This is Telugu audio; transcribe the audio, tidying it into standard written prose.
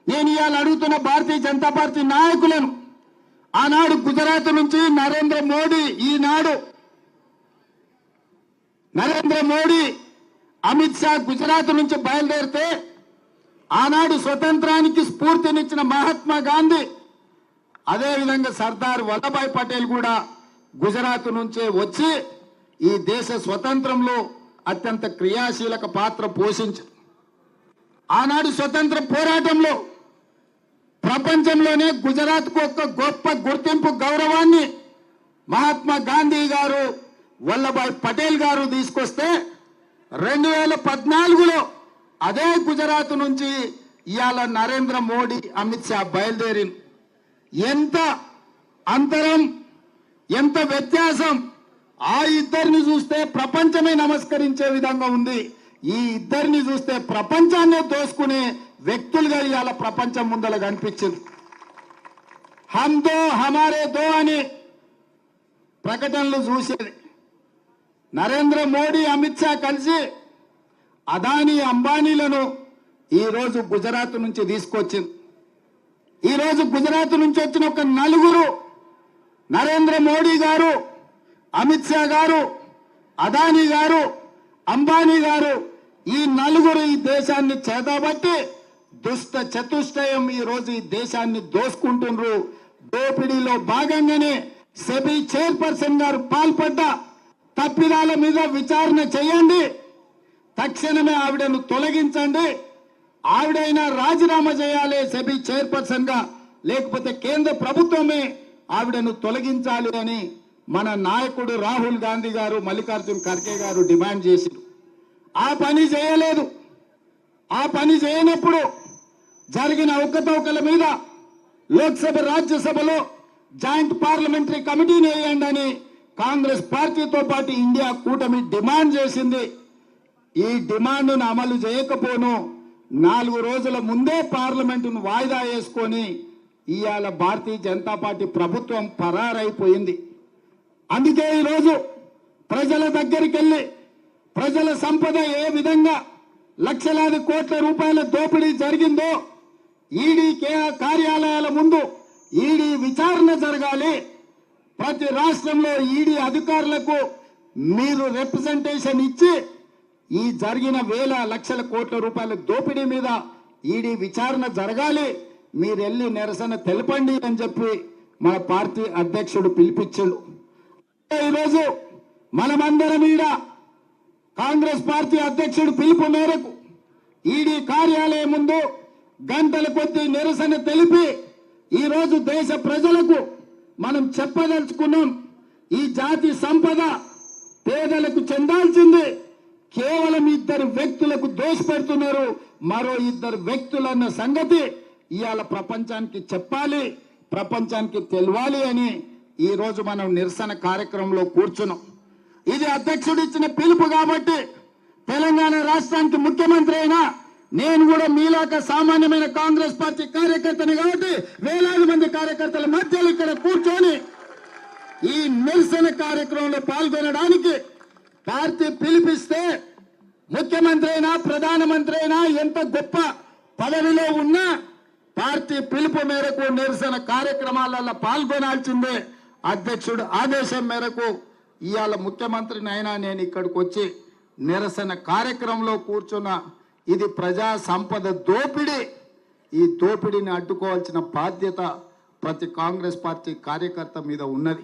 నేను ఇవాళ అడుగుతున్న భారతీయ జనతా పార్టీ నాయకులను, ఆనాడు గుజరాత్ నుంచి నరేంద్ర మోడీ, ఈనాడు నరేంద్ర మోడీ, అమిత్ షా గుజరాత్ నుంచి బయలుదేరితే ఆనాడు స్వతంత్రానికి స్ఫూర్తినిచ్చిన మహాత్మా గాంధీ, అదేవిధంగా సర్దార్ వల్లభాయ్ పటేల్ కూడా గుజరాత్ నుంచే వచ్చి ఈ దేశ స్వతంత్రంలో అత్యంత క్రియాశీలక పాత్ర పోషించారు. ఆనాడు స్వతంత్ర పోరాటంలో ప్రపంచంలోనే గుజరాత్కు ఒక గొప్ప గుర్తింపు, గౌరవాన్ని మహాత్మా గాంధీ గారు, వల్లభాయ్ పటేల్ గారు తీసుకొస్తే 2014లో అదే గుజరాత్ నుంచి ఇవాళ నరేంద్ర మోడీ, అమిత్ షా బయలుదేరి ఎంత అంతరం, ఎంత వ్యత్యాసం! ఆ ఇద్దరిని చూస్తే ప్రపంచమే నమస్కరించే విధంగా ఉంది. ఈ ఇద్దరిని చూస్తే ప్రపంచాన్ని దోసుకునే వ్యక్తులుగా ఇవాళ ప్రపంచం ముందర కనిపించింది. హమ్ దో హమారే దో అని ప్రకటనలు చూసేది. నరేంద్ర మోడీ, అమిత్ షా కలిసి అదానీ, అంబానీలను ఈరోజు గుజరాత్ నుంచి తీసుకొచ్చింది. ఈరోజు గుజరాత్ నుంచి వచ్చిన ఒక నలుగురు, నరేంద్ర మోడీ గారు, అమిత్ షా గారు, అదానీ గారు, అంబానీ గారు, ఈ నలుగురు ఈ దేశాన్ని చేతబట్టి దుష్ట చతుష్టయం ఈరోజు ఈ దేశాన్ని దోసుకుంటున్నారు. దోపిడీలో భాగంగానే సెబీ చైర్పర్సన్ గారు పాల్పడ్డ తప్పిదాల మీద విచారణ చేయండి, తక్షణమే ఆవిడను తొలగించండి, ఆవిడైనా రాజీనామా చేయాలి సెబీ చైర్పర్సన్ గా, లేకపోతే కేంద్ర ప్రభుత్వమే ఆవిడను తొలగించాలి అని మన నాయకుడు రాహుల్ గాంధీ గారు, మల్లికార్జున్ ఖర్గే గారు డిమాండ్ చేశారు. ఆ పని చేయలేదు. ఆ పని చేయనప్పుడు జరిగిన అవకతవకల మీద లోక్సభ, రాజ్యసభలో జాయింట్ పార్లమెంటరీ కమిటీని వేయండి అని కాంగ్రెస్ పార్టీతో పాటు ఇండియా కూటమి డిమాండ్ చేసింది. ఈ డిమాండ్ను అమలు చేయకపోను 4 రోజుల ముందే పార్లమెంటును వాయిదా వేసుకొని ఇవాళ భారతీయ జనతా పార్టీ ప్రభుత్వం పరారైపోయింది. అందుకే ఈరోజు ప్రజల దగ్గరికి వెళ్ళి ప్రజల సంపద ఏ విధంగా లక్షలాది కోట్ల రూపాయల దోపిడీ జరిగిందో ఈడీ కార్యాలయాల ముందు ఈడీ విచారణ జరగాలి. ప్రతి రాష్ట్రంలో ఈడీ అధికారులకు మీరు రిప్రజెంటేషన్ ఇచ్చి ఈ జరిగిన వేల లక్షల కోట్ల రూపాయల దోపిడీ మీద ఈడీ విచారణ జరగాలి, మీరు వెళ్ళి నిరసన తెలపండి అని చెప్పి మన పార్టీ అధ్యక్షుడు పిలిపించాడు. ఈరోజు మనమందరం ఈడ కాంగ్రెస్ పార్టీ అధ్యక్షుడు పిలుపు మేరకు ఈడీ కార్యాలయం ముందు గంటల కొద్దీ నిరసన తెలిపి ఈరోజు దేశ ప్రజలకు మనం చెప్పదలుచుకున్నాం, ఈ జాతి సంపద పేదలకు చెందాల్సింది కేవలం 2 వ్యక్తులకు దోషపెడుతున్నారు. మరో 2 వ్యక్తులన్న సంగతి ఇవాళ ప్రపంచానికి చెప్పాలి, ప్రపంచానికి తెలవాలి అని ఈరోజు మనం నిరసన కార్యక్రమంలో కూర్చున్నాం. ఇది అధ్యక్షుడు ఇచ్చిన పిలుపు కాబట్టి తెలంగాణ రాష్ట్రానికి ముఖ్యమంత్రి అయినా నేను కూడా మీలాక సామాన్యమైన కాంగ్రెస్ పార్టీ కార్యకర్తని కాబట్టి వేలాది మంది కార్యకర్తల మధ్యలో ఇక్కడ కూర్చొని ఈ నిరసన కార్యక్రమంలో పాల్గొనడానికి పార్టీ పిలిపిస్తే ముఖ్యమంత్రి అయినా, ప్రధానమంత్రి అయినా, ఎంత గొప్ప పదవిలో ఉన్నా పార్టీ పిలుపు మేరకు నిరసన కార్యక్రమాలలో పాల్గొనాల్సిందే. అధ్యక్షుడు ఆదేశం మేరకు ఇవాళ ముఖ్యమంత్రిని అయినా నేను ఇక్కడికి వచ్చి నిరసన కార్యక్రమంలో కూర్చున్న. ఇది ప్రజా సంపద దోపిడీ. ఈ దోపిడీని అడ్డుకోవాల్సిన బాధ్యత ప్రతి కాంగ్రెస్ పార్టీ కార్యకర్త మీద ఉన్నది.